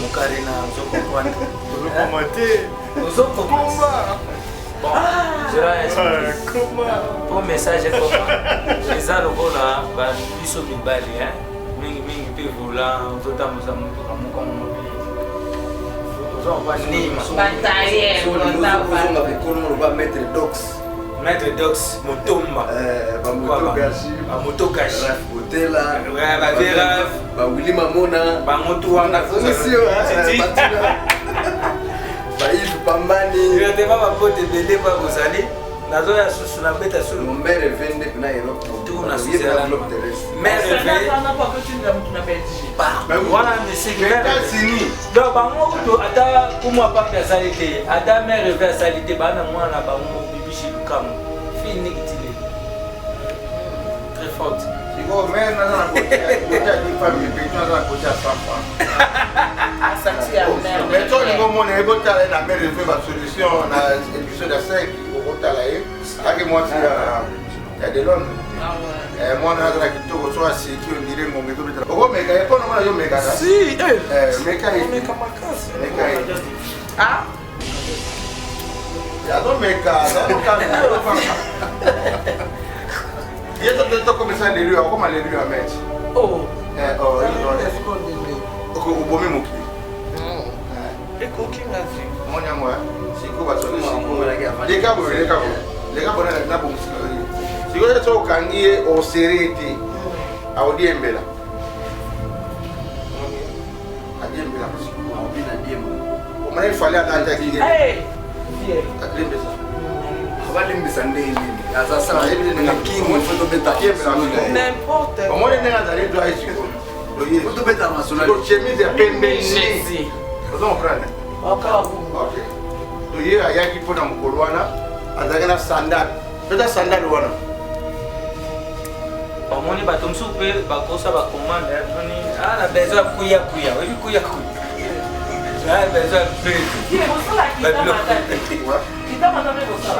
Mokarina, vous comprenez. Vous commentez. Vous combat. Bon, je vais pour message comment les alcool là, bah ils sont bien balés hein. Mingi pe vola, tota musa mtu kama kama bataille, on va mettre dox. Mettre dox, motomba. Moto gashi. Hôtel là. Ba vera, ba Willy Mamona. ba moto wana. Ba Yves Pambani. Je te va pote bébé pas vous allez. Nazo ya susu na beta sulu. Mon mère vende na Europe. Tout na susu la mère vende. Voilà mais c'est que donc bango to ata kuma pa personnalité. Ata mère vende salité bana mwana ba mo bibishi lukamu. Fini kitile. Très forte. Digo mère na na côté d'une famille, puis na na côté à 100 francs. Mais toi, les moments, on a voté la mère de ma solution, on a épisode à 5, on vote à la haie. Avec moi, il y a des lois. Moi, on a la question, on soit assis, qui on dirait mon méthode de travail. Oh, mais il y a pas de méga. Si, méga. Ah? Il y a d'autres méga. Il y a d'autres comme ça, les rues, comment les rues à mettre. Oh. Au bon même Et cooking là-dessus. Mon amour, c'est quoi ça? Les gars, on a la bombe. Si vous êtes au Kangi, au Sereti, à Odiembela. À Diembela. On m'a fallu à la Jackie. Hey! N'importe quoi. Moi, je n'ai pas d'aller ici. Vous devez être national. Chemise est peine. Jésus. Vous en prenez? Encore. Ok. Donc, il y a qui pour dans mon couloir, à sandal. C'est un sandal. Omoni bato msupe bakosa ba commande toni ala besoin kuya oui kuya. Là besoin peu. Il est bon là qui t'a maté. Qui t'a maté pour ça.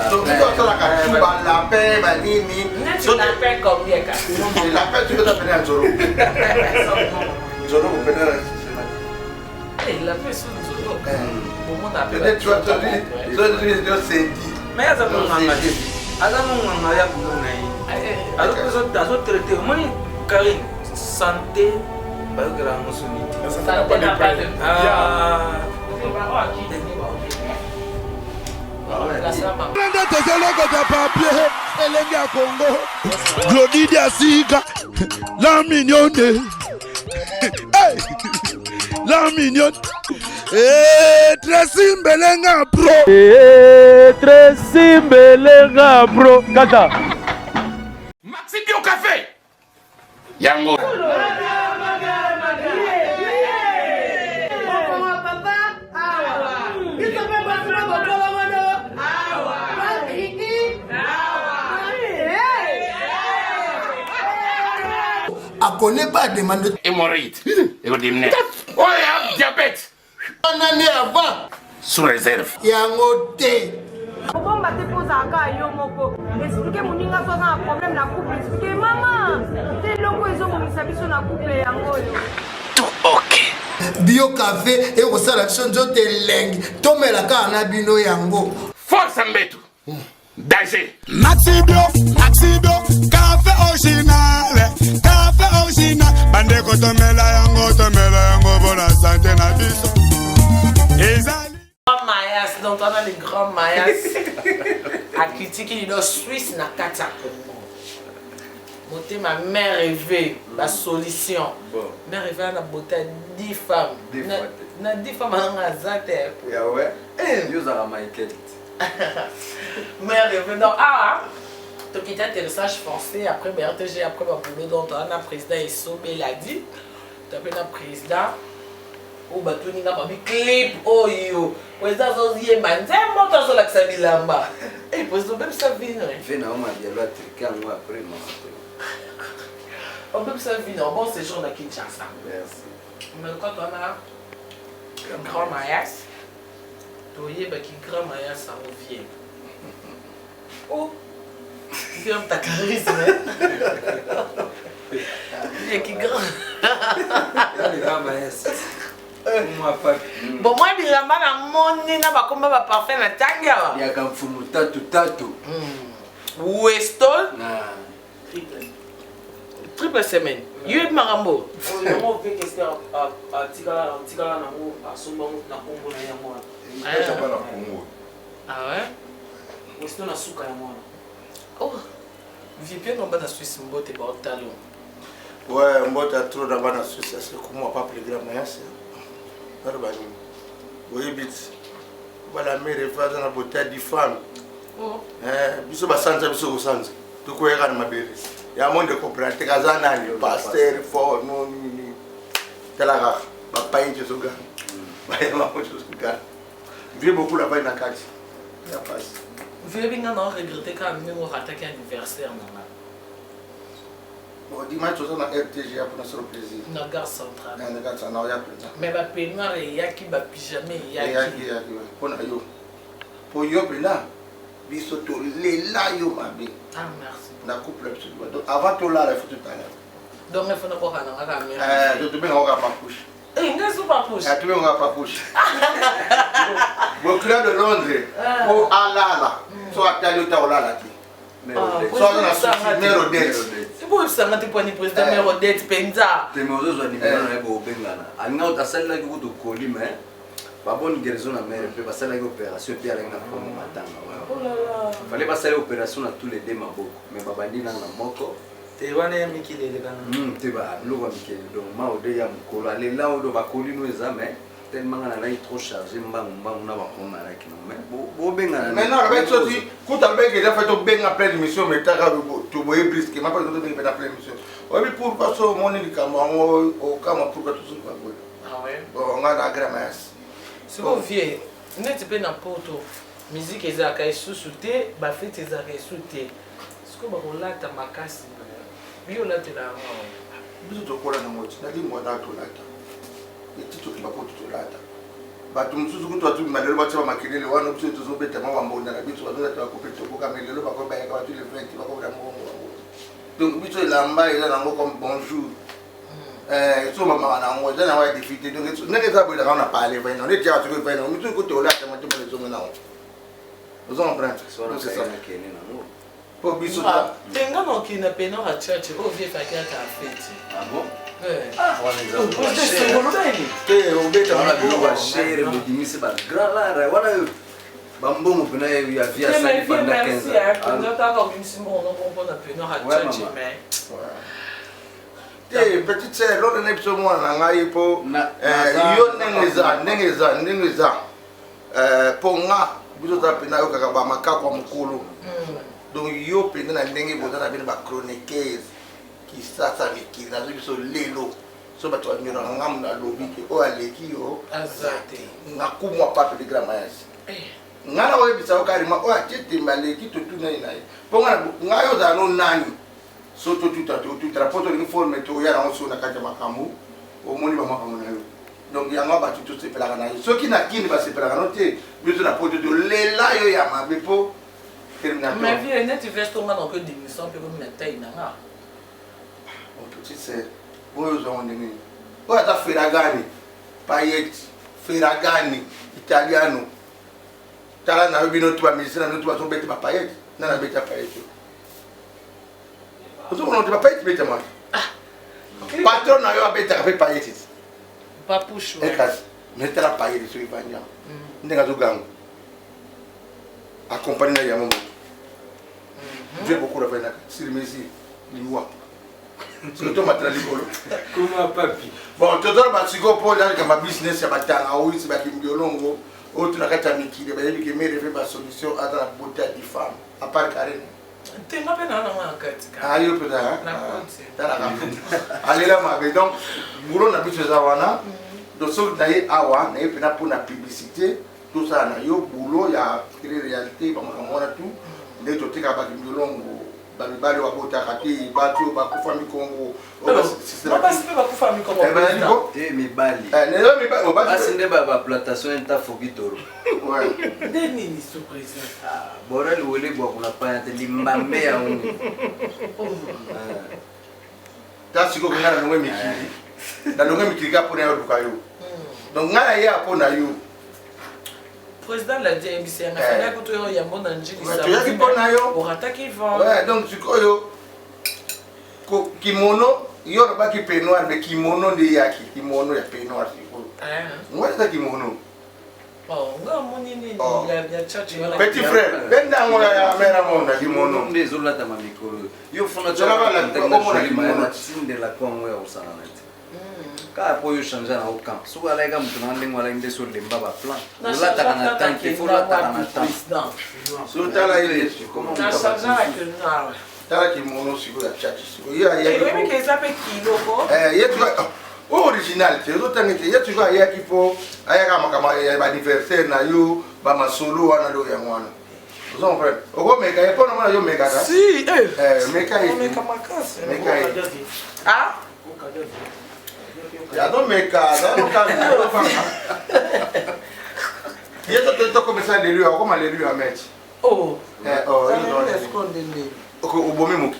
Donc tu dois la carte la paix ba nini. So la paix combien ka? La paix tu peux t'appeler un Zoro. Zoro vous peut Eh la paix sur Zoro. Comment on appelle? peut-être tu vas te dire c'est dit. Mais ça mon nganga. Ada mon nganga ya bulona yi. Alors que ça doit traiter moni Karine santé ba grand musuni. Ça n'a pas de problème. Ah. Glodidia Siga, la mignonne, hey, la mignonne, Tracy Mbelenga Pro, Tracy Mbelenga Pro, Kata. Maxi Bio Café, Yango. A connaît pas demande Hémorroïde. Oh, diabète. une année avant. Sous réserve. Yango té. Bon bah te pose à cas yo moko. Expliquer mon ninga soit un problème na couple. Expliquer maman. Te longo ezo mo misabiso na couple yango yo. Tout ok. Bio café et au sala chonjo te leng. Tomela ka na bino yango. Force Mbetu. Danger. Maxi Bio, café original, bande kotomela yango, bona santé na biso. Ezali. Mayas, donc on a les grands Mayas. À critiquer les Suisse na Katako. Monter ma mère rêvée, la solution. Mère rêvée à la beauté 10 femmes. Na 10 femmes à l'azate. Ya ouais. Yo za Michael. Mère rêvée donc donc il était intéressant, je pensais après BRTG, après ma boulot donc on a président Essobé l'a dit. Tu as un président. Oh bah tout n'importe quoi clip oh yo président Zozie man c'est un montant sur l'accès Bilamba et président même ça vient Fait na ma dialogue triquant moi après moi. on peut ça vient bon séjour à Kinshasa. Merci. Mais quand on a un grand Mayas, tu vois bah qui grand Mayas ça revient. Oh c'est un ta charisme. Et qui grand. Les grands Mayas. Bon, moi, je suis parfait na tanga. Il y a comme fumu tatu. Weston. Triple semaine. You et Marambo. Ah ouais? Weston a souka ya mwana. Oh. Vipien non bana Suisse mbote ba talon. Ouais, mbote a trop dans bana Suisse, c'est comment pas plus grand mais c'est. Arbani. Oui bit. Voilà mère phase na beauté di femme. Oh. Biso basanza biso kusanza. Tukoyeka na mabere. Ya monde coopérative kazana ni pasteur fort non ni. Telaga ba painje soga. Ba yema ko soga. Vieux beaucoup là-bas na kati. Ya passe. Vous avez bien regretté quand même au attaquer anniversaire maman. Bon dimanche on a RTG pour notre plaisir. Na gare centrale. Na gare centrale ya plein. Mais ba peignoir et yaki ba pyjama yaki. Pona yo. Po yo plein. Biso to lela yo mabe. Ah merci. Na couple absolument. Donc avant to là il faut tout à l'heure. Donc il faut na ko kana ngaka donc tu bien on va pas coucher. Ngazu pas couche. Tu bien on va pas coucher. Bon club de Londres. Pour alala. Soit tali ta olala ki. Soit na numéro 10. C'est pour ça que tu prends le président numéro 10 penza. Te mozo zo ni bana ebo bengana. Anga utasala ki kuto koli mais ba bonne guérison na mère pe basala ki opération pe ala na promo matanga. Oh là là. Fallait passer opération na tous les deux maboko mais babandi na moko. Te wana ya mikile le kana. Te ba lo wa mikile donc ma ode ya mukolo ale la odo ba koli no examen tellement na est trop chargé mbangu na ba koma la ki mais bo bengana. Mais non, avec ça dit quand tu as fait to benga plein d'émission mais ta to boye brisque ma pas to benga plein d'émission. Oui pour parce que mon ni kama au kama pour que tout ça va bon. Ah ouais. Bon on a la grammaire. C'est bon vieux. Net pe na poto. Musique ezaka esusuté, ba fête ezaka esuté. Ce que ba kolata makasi. Bio la te la. Biso to kola na moti. Na di mwana to lata. Etito ki ba ko to lata. Ba tum susu ko to malelo ba tshaba makelele wana biso to zo beta ma mbona na biso ba zo ta ko peto ko kamelelo ba ko ba ya ka ba tu le 20 ba ko ba mo. Donc biso lamba eza nango comme bonjour. So mama na ngo za na wa defeated donc ne ke za bo la na parler va non ne tia tu ko va non biso ko to lata mo te mo le zo na ngo. Vous en prenez. C'est ça. Pour biso ta. Tenga no ki na pena ha church o vie fa ka ta fete. Ah bon? Ah, te o beta na bilo wa share mo dimisi ba grala wala bambo mo pena ya via sa panda 15 ans. On ta comme une simon on comprend na pena ha church mais. Petite sœur, l'autre n'est pas moi, ngai po. Yo nengeza. Pour nga, biso ta pena yo kaka ba makako mukulu. Donc yo pena na ndenge boza na bino ba chroniqueuse qui ça qui na biso lelo. So ba to nyora ngam na lobi ke o aleki yo azate. Ngakumwa pa de gramayas. Ngana we bisa o karima o atete maleki to tuna ina. Ponga ngayo za no nani. So to trapoto uniforme to ya na so na kanja makamu o moni ba makamu na yo. Donc ya ngaba tu se pela na yo. So kina kini ba se pela na te biso na poto de lela yo ya mabepo. Mais viens net tu fais ton man que d'émission peut comme la taille na. Mon petit c'est boyo zo ndeni. O ata Ferragani, Payet, Ferragani, Italiano. Tala na bino tu ba medicina no tu ba so bete ba Payet. Na na bete Payet. Ozo no tu ba Payet bete ma. Patron na yo abeta ka Payet. Papouche. Ekas, metela Payet so ibanya. Ndenga zo gango. Accompagné na yamo. J'ai beaucoup de peine sur mes yeux. Liwa. C'est toi matériel ligolo. Comment papi? Bon, tu dois pas sigo pour là que ma business ya batanga oui c'est ba kimbiolongo. O tu na kata mikide ba yebi ke mere fait ba solution à la beauté des femmes. À part Karen. Tenga pe na na katika. Ah yo pe da. Na konti. Tala ka. Allez là ma donc boulot na biso za wana. Donc so na ye awa na ye pe na pour la publicité. Tout ça na yo boulot ya créer réalité ba mona tout. Les autres qui ont été longs, les wa bota kati, batu ba kufa mikongo. Pas si pas kufa mikongo. Mi bali. Ne lo mi ba o ba. Asinde ba plantation enta fogitoro. Ouais. Deni ni surprise. Ah, bora le wele bo kuna pa ente limbambe ya ungi. Ta siko ngana ngwe mikiri. Na ngwe mikiri ka pona yo dukayo. Donc ngana ya pona yo. Président l'a dit MBC, on a fait que tu y a mon ange Tu as dit pona yo. Pour attaquer vent. Ouais, donc tu koyo kimono yo ba ki pe noir mais kimono de yaki, kimono ya pe noir siko. Moi c'est kimono. Oh, petit frère, benda ngola ya mera mona kimono. Ndezola ta mamikolo. Yo fona tu la kimono tsinde la kwa moya usana nati. Ka po yo changer na aucun. Suka la ga mtu na ndengwa la ndeso lemba ba plan. La ta kana tanki fola ta kana tanki. So tala ile comment on changer que na. Tala kimono siko ya chachi siko. Ya même que ça fait kilo ko. Original, tu tu vois, il y a qui faut, il y a un anniversaire, il y a un solo, il y a un vous comprenez? Au gros, il y a pas de méga. Si, méga. Ah? Il y a deux méga, il y a tout comme ça, les lieux, comment les lieux à mettre? Oh, au bon même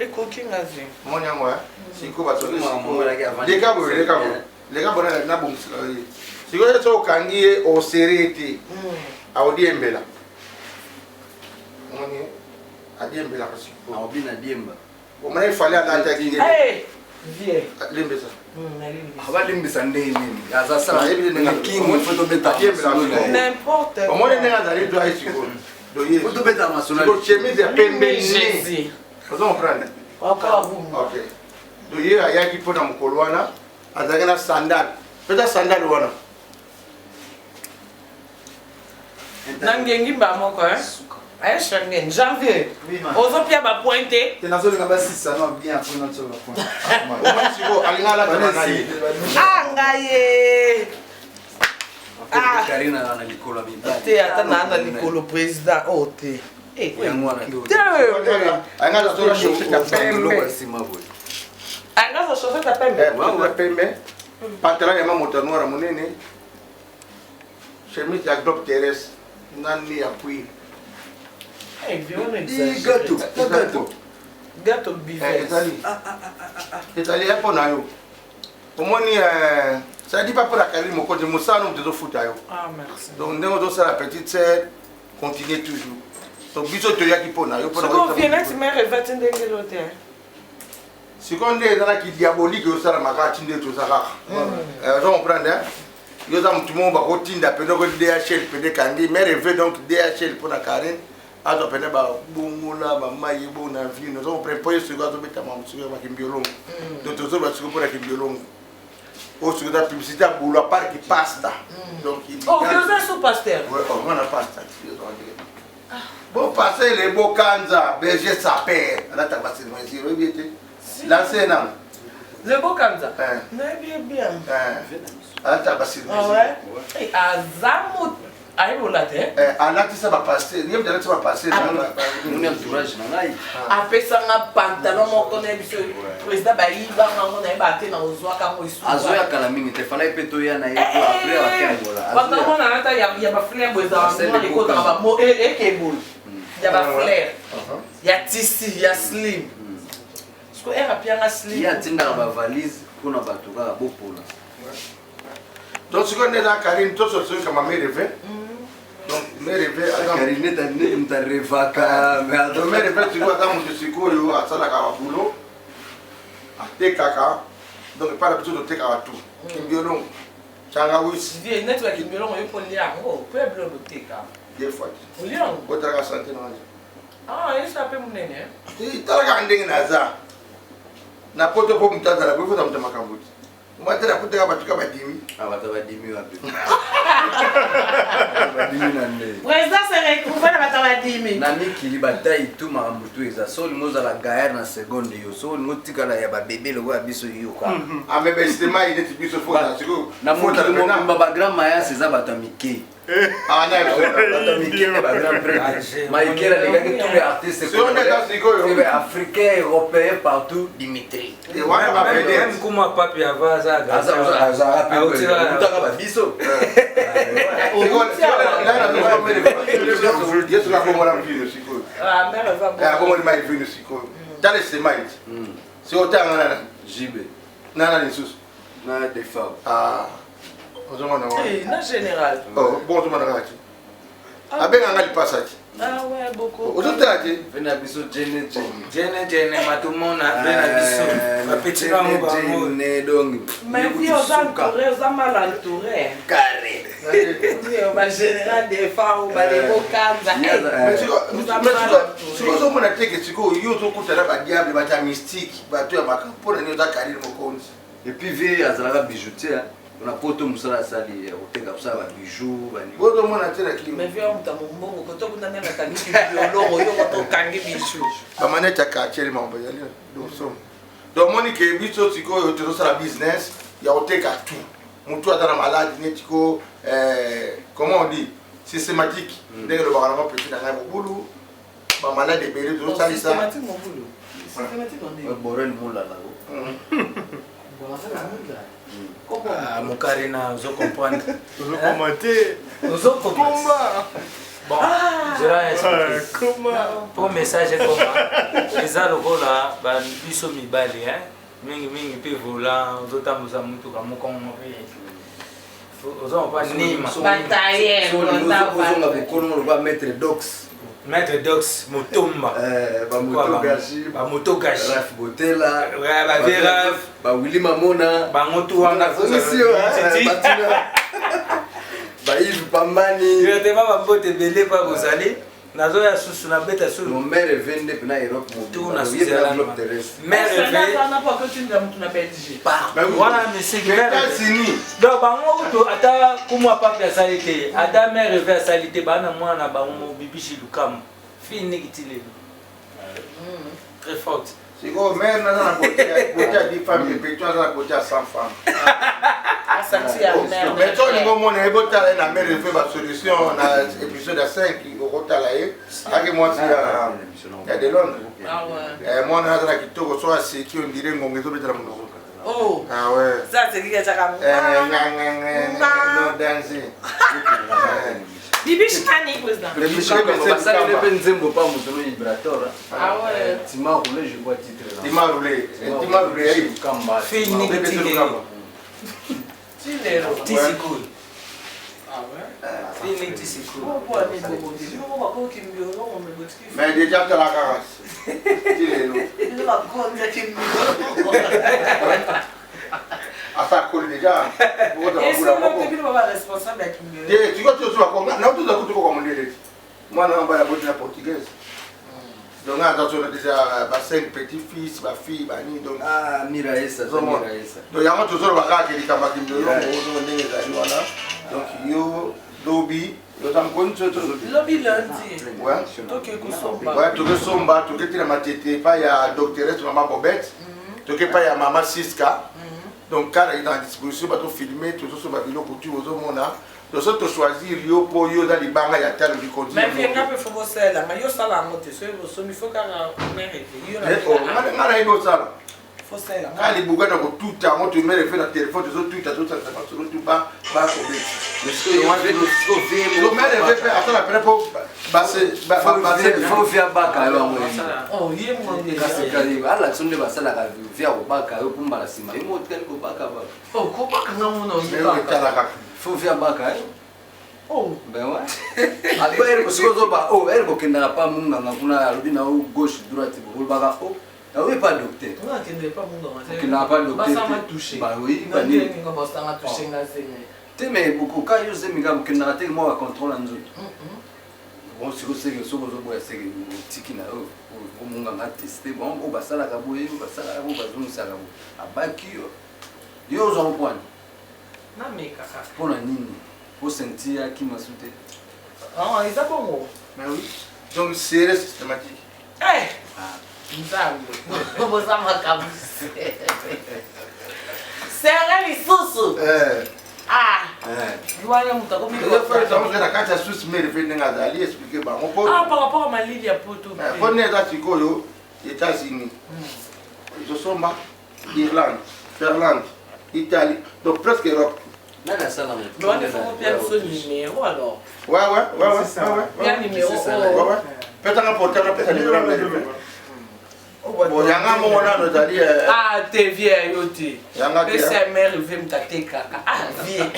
et cooking as-tu? Mon yango, si ko ba solo les gars, na bon si ko so kangi o serete a odiembela moni adiembela parce que a obina diemba o mane fallait à la tagi eh viens lembesa aba limbisa ndeni aza sala na king photo beta n'importe o mone nenga zali do ai siko do ye photo beta masona ko chemise ya pembe ni vous comprenez? Ok. Donc il y a qui peut dans mon colwana, avec un sandal. Peut-être sandal wana. Nangengi ba moko hein? Ay changen janvier. Ozopia ba pointer. te nazo linga ba sisa no bien pour notre sur le point. Moi si go alingala kana yi. Ah ngaye. Ah Karina na likola mi. Te ata na likolo président ote. Eh, yangwana do. Anga za tora show ta pembe. Anga za show ta pembe. Wa pembe. Pantalon ya mamota noira munene. Chemise ya Globe Terrace. Nani ya kui. Eh, violon Gâteau bivet. Italie ya pona yo. Omoni ça dit pas pour la carrière mon côté Moussano de foota yo. Ah merci. Donc ndenge do ça la petite sœur continue toujours. Donc biso to ya ki pona yo pona. Ko viens tu me revêtir ndenge l'hôtel. Seconde dans qui diabolique yo ça la makati ndé to ça ka. On comprend hein. Yo za mtu mo ba ko tinda pendo ko DHL pende kandi mais rêve donc DHL pour la carrière. Ato pende ba bongola ba mayi bona vino. On prend pas ce gars to beta ma msuyo ba kimbiolongo. Donc to zo ba suko pour la kimbiolongo. Au sujet de la publicité, pour la part qui pasta. Donc, oh, vous avez sous pasteur? Oui, on a pasta. Bon, passer les beaux kanza, berger sa père. Là, tu as passé le bien. L'ancien homme. Le beau kanza? Bien, bien. Là, tu as passé le ah ouais? Et à Zamout. Aïe, vous l'avez? Là, tu sais, va passer. Il y a des gens qui vont passer. On est entourage dans l'ail. Après ça, on a pantalon, on connaît le président, il va en battre dans le zoa quand il est Azoya Kalamini, il fallait péter un aïe après la Kangola. Quand on a il y a ma fleur, il y a ma fleur, il y a tissu, il y a slim. Est-ce qu'il y a bien un slim? Il y a une valise pour un bateau à Bopola. Donc, ce qu'on est dans Karine, tout ce que ma mère rêvait. Donc, mes rêves, Karine, tu as rêvé à mais donc, mes rêves, tu vois, dans mon discours, il y a ça, la boulot, à Tekaka, donc, il parle plutôt de Tekaka tout. Kimbiolong, Changawis. Il y a une nettoyage qui me l'a eu pour lire, oh, peu bleu de Teka. Des fois. Au lion. Votre gars santé, non? Ah, il s'appelle mon néné. Il t'a regardé, Naza. N'a pas de problème, t'as la bouffe dans ma camboute. Moi, tu as pris un bateau à Dimi. Ah, tu vas diminuer un peu. Président, c'est retrouvé la bataille à Dimi. Nani qui li bataille tout marambutu eza so li moza la gaère na seconde yo so li motika la ya ba bébé le wa biso yo kwa. Ah mais ben c'est mal il est biso faut na siko. Na mo mo ba grand maya c'est za batamike. Ah non, batamike ba grand prêtre. Maïkela les gars tous les artistes c'est on est dans siko yo. C'est africain, européen partout Dimitri. Et voilà ba bébé. Même comment papi avaza gaza. Aza rapide. Utaka ba biso. Yesu la como la vie de siko. Ah mère va bon. Ah como il m'a vu de siko. Dans les semaines. C'est autant nana. Jibe. Nana les sous. na defa ah ozomona wa na général oh bon ozomona kati abenga ngali pasati ah ouais beaucoup ozotati vena biso jene jene matumona bena biso bapeti bango bango jene donc mais puis aux entourés aux mal entourés carré oui on général des fois on va les bokanza siko ozomona teke siko yo ozokutana badiable bata mystique bato ya makampo na nini oza karine mokonzi et puis vie azalaka bijoutier on a poto musala sali oteka kusala ba bijoux bani ozomona te na kimo mais viens on t'a mbongo koto kundana na kaniki biolongo yo koto kangi bijoux bamanete ya quartier mambo yali donc moni ke biso sikoyo tozosala business ya koteka tout mutu aza na maladi neti ko comment on dit systématique ndenge lobaka nango peti na ngai mobulu bamaladi ebele tozosalisa borel mulala mokarina ozokomprendre tozokomante ozokomba bon jera po message koma eza lokola biso mibali mingi mpe vola ozotambuza mutuka mokongo mpe ozomapa nima ozonga bokono loba maître dox maître dox motomba bamotogashi raf botela bavera bawili mamona bango tu wana baive pambani directement bambote ebele mpa bozali nazoya susu nabeta su mon mère vende pena Europe tout na Switzerland mère wana misiki donc bango kutu ata kumwa papi asali te ata mère ve asali te bana mwana bango bibishi lukamu fille nekitile très forte siko même naza na côté ya 10 femmes et toi naza na côté ya 100 femmes mais toi ningo mona ebotala na mère ve ba solution na épisode ya 5 okotala ye ake mwasi ya de Londres mwana naza na kitoko so aseki on dirait ngongo ezobetela monoko oh ah ouais ça c'est qui chaka no dancing bibishi kani président basali pe nzembo pa mutono vibrator ah ouais tima roulé je vois titre là tima roulé ayi kamba fille nekitile Tilero. Tisikul. Ah ouais? Fille nekiti sikul. mais déjà tu la caresse Tilero asa koli déjà tu vois tu vois comme na tu dois kutuko kwa mondele mwana amba ya botina portugaise donc attention déjà ba 5 petits fils ba fille ba ni donc ah mira esa donc yango toujours bakaka likamba kimdolo ngo ndenge zali wana donc yo dobi yo tamkoni toto lobi lundi ouais toke kusomba ouais toke somba toke tira matete pa ya doctoresse maman Bobette toke pa ya maman Siska donc quand il est en disposition bato filmer tout ça ba biloko tu ozomona donc ça to choisir yo po yo dans libanga ya talo di continue mais bien ngape faut sala mais yo sala mote so so mi faut kana mère yo na ngana ino sala faut sala kali bugana ko tout à monte mère fait la téléphone tout à tout ça sur tout ba ko be mais ce que yo fait le mère fait attends la prépo faut via baka yo mo oh yé mo ngi kasi ala sonde basala ka via ko baka yo kumbala sima yo mo tkani ko baka ba oh ko baka ngamo no faut via baka oh ben ouais albert ko siko ba oh ergo kenda pa munga ngakuna aludi na gauche droite ko baka oh ah oui pas docteur on a kende pas munga qui n'a pas docteur ça m'a touché bah oui bah ni ngo ça m'a touché ngazeme te mais beaucoup ka yo zemi ngam kenda te mo contrôle nzoto bon siko seko soko zo boya seko tiki na o munga nga tester bon o basala ka boye o basala o bazungisa ka abaki yo zo point na meka kaka pona nini pour sentir qui m'a sauté ah ils a bon mais oui donc c'est systématique eh nzambe bozama kabisa serre lisusu ah voilà mutako mi donc la carte Suisse mais fait nga dali expliquer ba mon pote ah par rapport à ma ligne à poto on est dans Chicoyo États-Unis ils sont bas Irlande Finlande Italie donc presque Europe nana sala mo on est faut bien ce numéro alors ouais bien numéro ouais peut-être un portable peut-être numéro oh Bon, yanga mona no tali ah t'es vieille oti yanga que c'est mère veut me tâter kaka ah vieille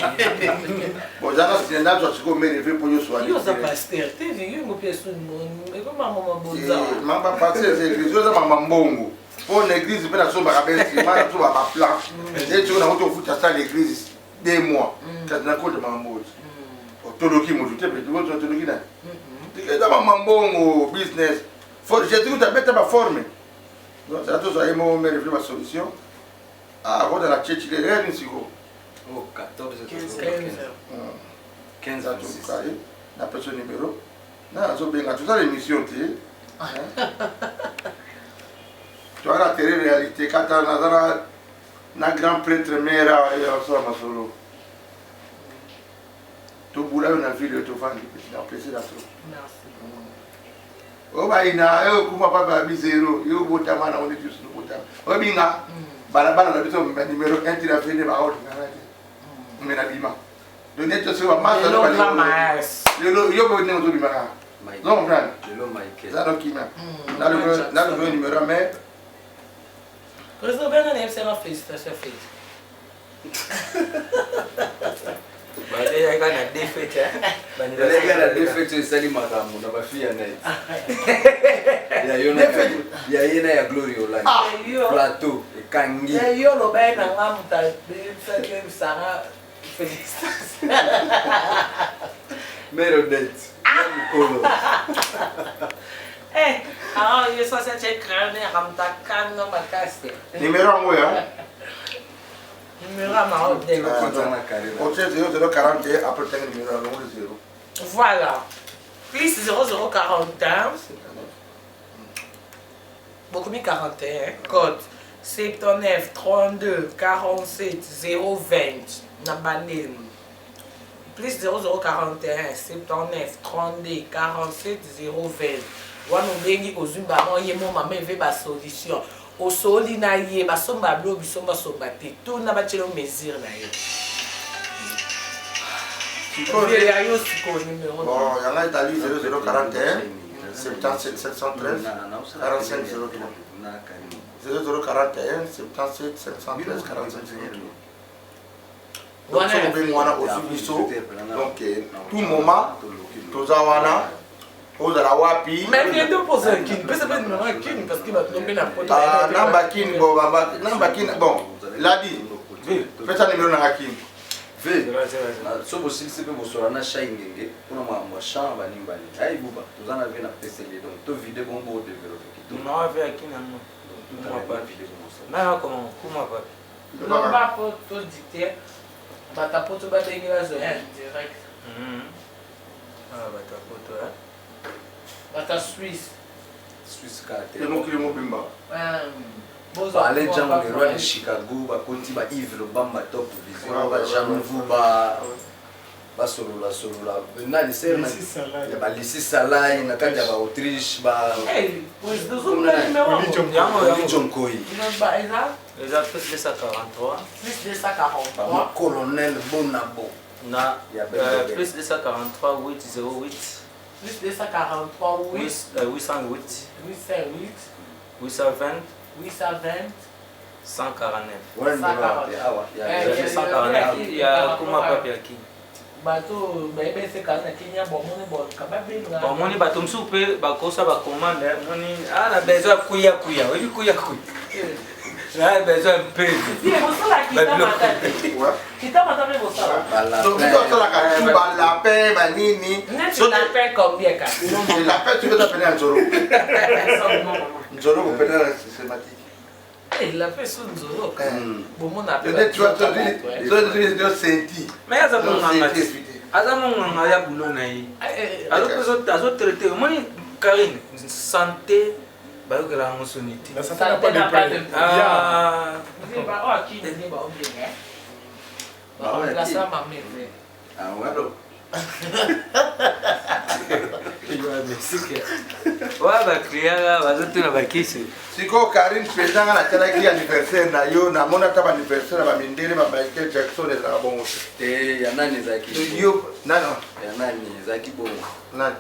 bon yanga c'est un autre chose mais veut pour yo soir yo ça pasteur t'es vieux mo pièce mon mais comme maman boza maman pasteur c'est église yo maman mbongo pour l'église pe na so ba kabesi mara so ba plan et tu na auto futa ça l'église 2 mois quand na ko de maman boza toloki mo tu te pe tu toloki na tu da maman mbongo business faut j'ai tout à mettre ma forme. Donc ça tous a émo mais réfléchir ma solution. Ah, on a la tchétche les rênes ici go. Oh 14 15 ans tout ça. La personne numéro. Na zo benga tout ça l'émission té. Tu as la télé réalité quand na grand prêtre mère et on sort ma solo. Tout boula on a vu le tout fan petit apprécier la trop. merci Oba ina yo kuma papa bizero yo bota mana on est juste bota obinga balabala na biso numéro 1 tira fene ba auto ngana mena bima donc net so ma ça yo yo bo ne bima non frère le Michael ça donc kima na le numéro mais président Bernard c'est ma félicitations Bale ya kana defete Bale ya kana defete sali makamu na bafia net. Ya yena ya Glory Online. Plateau e kangi. Ya yo lo ba na ngamuta ça que ça félicitations. Merodet. Kolo. Ah, yo ça c'est crâne ngamuta kan na makaste. numéro ngoya Numéro à ma haute délo. Au 0041 après le numéro 0. Voilà. Plus 0041. Beaucoup mis 41. Code 79 32 47 020. Nabanen. Plus 0041 79 32 47 020. Wana bengi ozumba mo yemo mama ve ba solution. Au soli na ye ba somba blo bi somba somba te tout na ba tshelo mesure na ye il y a yo siko numéro bon il y en a Italie 0041 77 713 45 03 0041 77 713 45 03 donc so ben wana ozubiso donc tout moment tozawana ozala wapi mais bien de poser un kin peut-être pas numéro un kin parce que va tomber na pote ah namba kin bon namba kin bon la dit fais ça numéro na kin ve so possible c'est pour so na shaingenge kuna ma champ ba nimbali ai buba tozana ve na PCL donc to vide bombo développer tu m'as fait kin non tu m'as pas vidéo na comment comment pas non ba to dicter ba ta pote ba dengira zo direct ah ba ta pote Bata Suisse carte. Et mon client bimba. Allez Django le roi de Chicago, ba konti ba Yves le Bamba top vision, ba Janvu ba solo la. Na le ser na. Ya ba Lissi Salai na kanja ba Autriche ba. Pues deux autres numéros. John Koi. Ba eza. Eza plus 243. Plus 243. Colonel Bonabo. Na plus 243 808. Plus 243, 808, 820, 149. Ouais, 149. Il y a comment papier qui? Bateau, bébé, c'est quand il y a bon monde, bon moni bateau m'soupe, bakosa ba commande, moni ah la besoin kuya, oui kuya. Là besoin peu. Bien, on sent la kita matame bosala. Donc tu dois la carte, ba la paix, ba nini. So la paix combien ka? La paix tu peux t'appeler un Zoro. Zoro vous prenez la systématique. Eh la paix son Zoro. Bon mon appel. Peut-être tu vas te dire Zoro senti. Mais ça mon nganga. Aza mon nganga ya boulot na yi. Alors que azo traiter, moni Karine, santé ba yo kala ngosoniti. La santé n'a pas de prix. Ah. Ni ba o ki ni ba o bien. La ça m'a mis. Ah ouais. Waba kriaga bazotuna bakisi. Siko Karine président na tala anniversaire na yo na mona ta anniversaire ba mindele ba Michael Jackson za bongo. Ya nani zaki? Yo nano. Ya nani zaki bongo? Nani?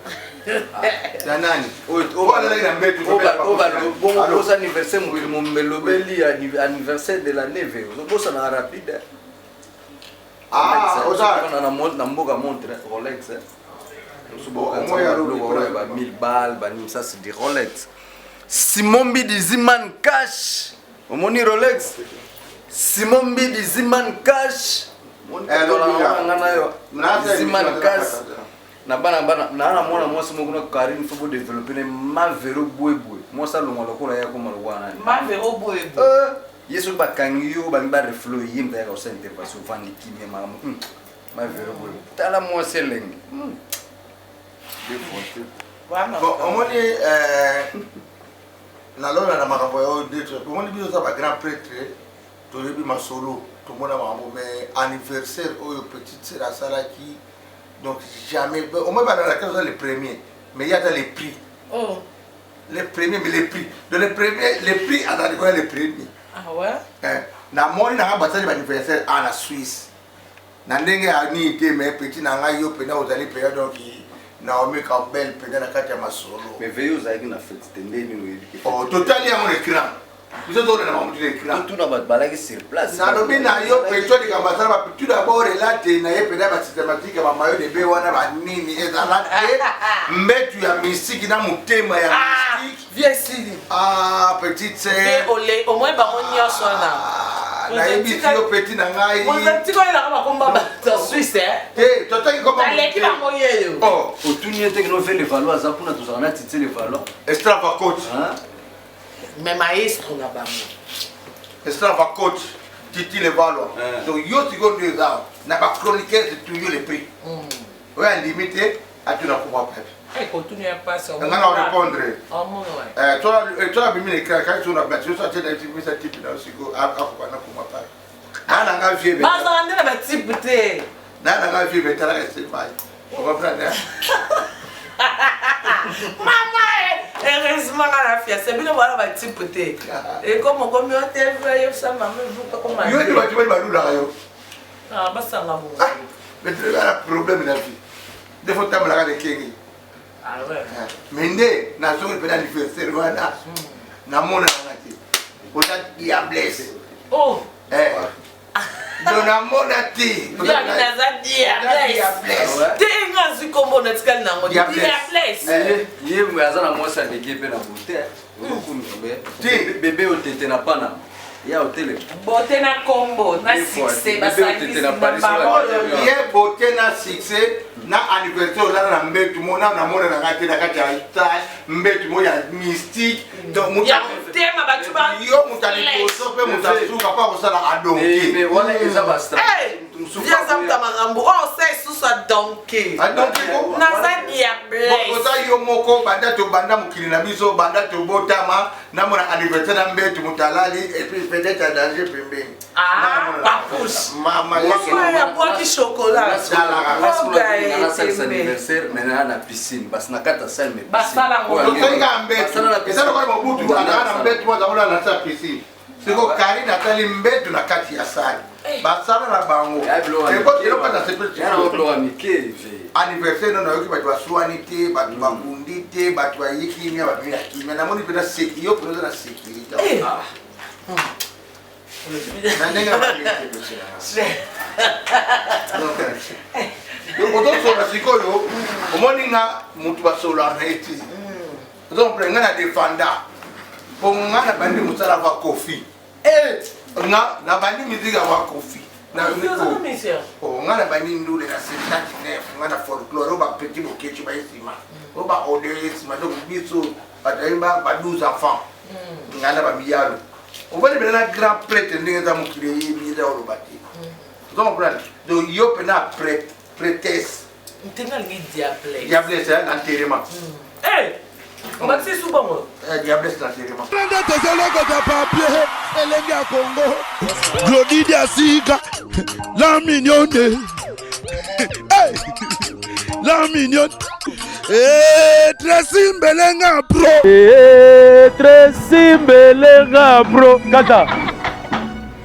Ya nani? Oba na mbetu bongo bosa anniversaire mo melobeli anniversaire de la neve. Bosa na rapide. Ah, oza na mboka montre Rolex. Moya 1000 balles, ça c'est des Rolex. Simon Bidi Ziman Cash. Omoni Rolex. Simon Bidi Ziman Cash. Ziman Cash. Na mwana mwasi moko na Karine faut développer ma vélo bouéboué. Moi ça longo lokola ya koma lwana. Ma vélo bouéboué. Yeso bakangi yo ba reflo yimba ya ko intervention vandi kimia ma vélo bouéboué. Tala mwasi lengi. Omoni na lona na makambo ya detre omoni biso za ba grand prêtre to yebi masolo to mona makambo mais anniversaire oyo petite sœur asalaki donc jamais au moins dans la case les premiers mais il y a les prix les premiers mais les prix dans les premiers les prix à dans les premiers ah ouais na moni na ba tsali anniversaire à la Suisse na ndenge ani te mais petit na nga yo pena ozali pena donc Naomi Campbell pena na kati ya masolo mais veillez aux aigues na fête tendeni no yiki oh totalement on écran vous êtes dans mon écran tout na balaki sur place na lobi na yo peto di kambasala ba tout d'abord relate na ye pena ba systématique ba mayo de be wana ba nini ezala te mbetu ya mystique na mutema ya mystique viens ici ah petite sœur olé au moins ba monio sona na yebi yo petit na ngai on a tiko ila kama komba ba Suisse eh totaki comme aleki ba moyeyo oh otunye te no fait les valois za kuna to sana titse les valois extrava coach hein mais maestro na ba extrava coach titi les valois donc yo tiko de ça na ba chroniqueur de toujours les prix ouais limité à tu na pouvoir pas continue à passer on va répondre toi bimi les cas tu na battu ça tu as dit ça type na siko akwa na kuma pa na nga vie ba za ndela ba type te na nga vie betala c'est mal on va prendre maman heureusement la fille c'est bien voilà ba type te et comme on te ça maman vous comme yo tu vas tu vas là yo ah ba ça nga bon mais tu as problème la vie des fois tu as la de kengi ah ouais mende na so pe anniversaire wana na mona ngati oza diablesse oh dona mona ti ya naza diablesse te ngazi kombo na tikali nango diablesse ye mwazana mwasa ngepe na bote ti bébé otete na pana ya hôtel bote na combo na succès ba service na ye bote na succès na anniversaire là na mbetu mona na mona na kati na kati ya stage mbetu mo ya mystique donc muta tema ba tuba yo mutali koso pe mutasuka pa kosala adonki mais wala eza basta viens ça mta marambo oh c'est sous ça donkey adonki ko na za diablesse oza yo moko banda to banda mukili na biso banda to botama na mona anniversaire na mbetu mutalali et puis peut-être à danger pembeni pas pousse mama ya bois de chocolat c'est anniversaire maintenant na piscine parce na kata salle mais basala ngo tosenga mbetu ezala kwa mobutu ana mbetu moza ola na sa piscine siko Karine atali mbetu na kati ya salle basala na bango eko eloko na sepeti ya ndo amike anniversaire non yoki batu baswani te batu bakundi te batu bayikimia batu ya kimia na moni pena seki yo pena na sécurité nandenga bakete pesa donc otosola sikoyo omoni nga mutu basola na eti donc nga na defanda po nga na bandi musala va kofi nga na bandi mizika va kofi na miko nga na bandi ndule na 79 nga na folklore oba petit bokechi ba esima oba odele esima donc biso bataimba ba 12 enfants nga na ba miyalo obali bena grand prêtre ndenge za mukile yi da olobati donc donc yo pena prêtesse ntenga ngi diablesse diablesse l'enterrement on va c'est souvent moi diablesse l'enterrement Prende tozoloko za papier elenge ya Congo Glody Diasika la mignonne hey la mignonne. Et Tracy Mbelenga Pro. Et Tracy Mbelenga Pro. Kata.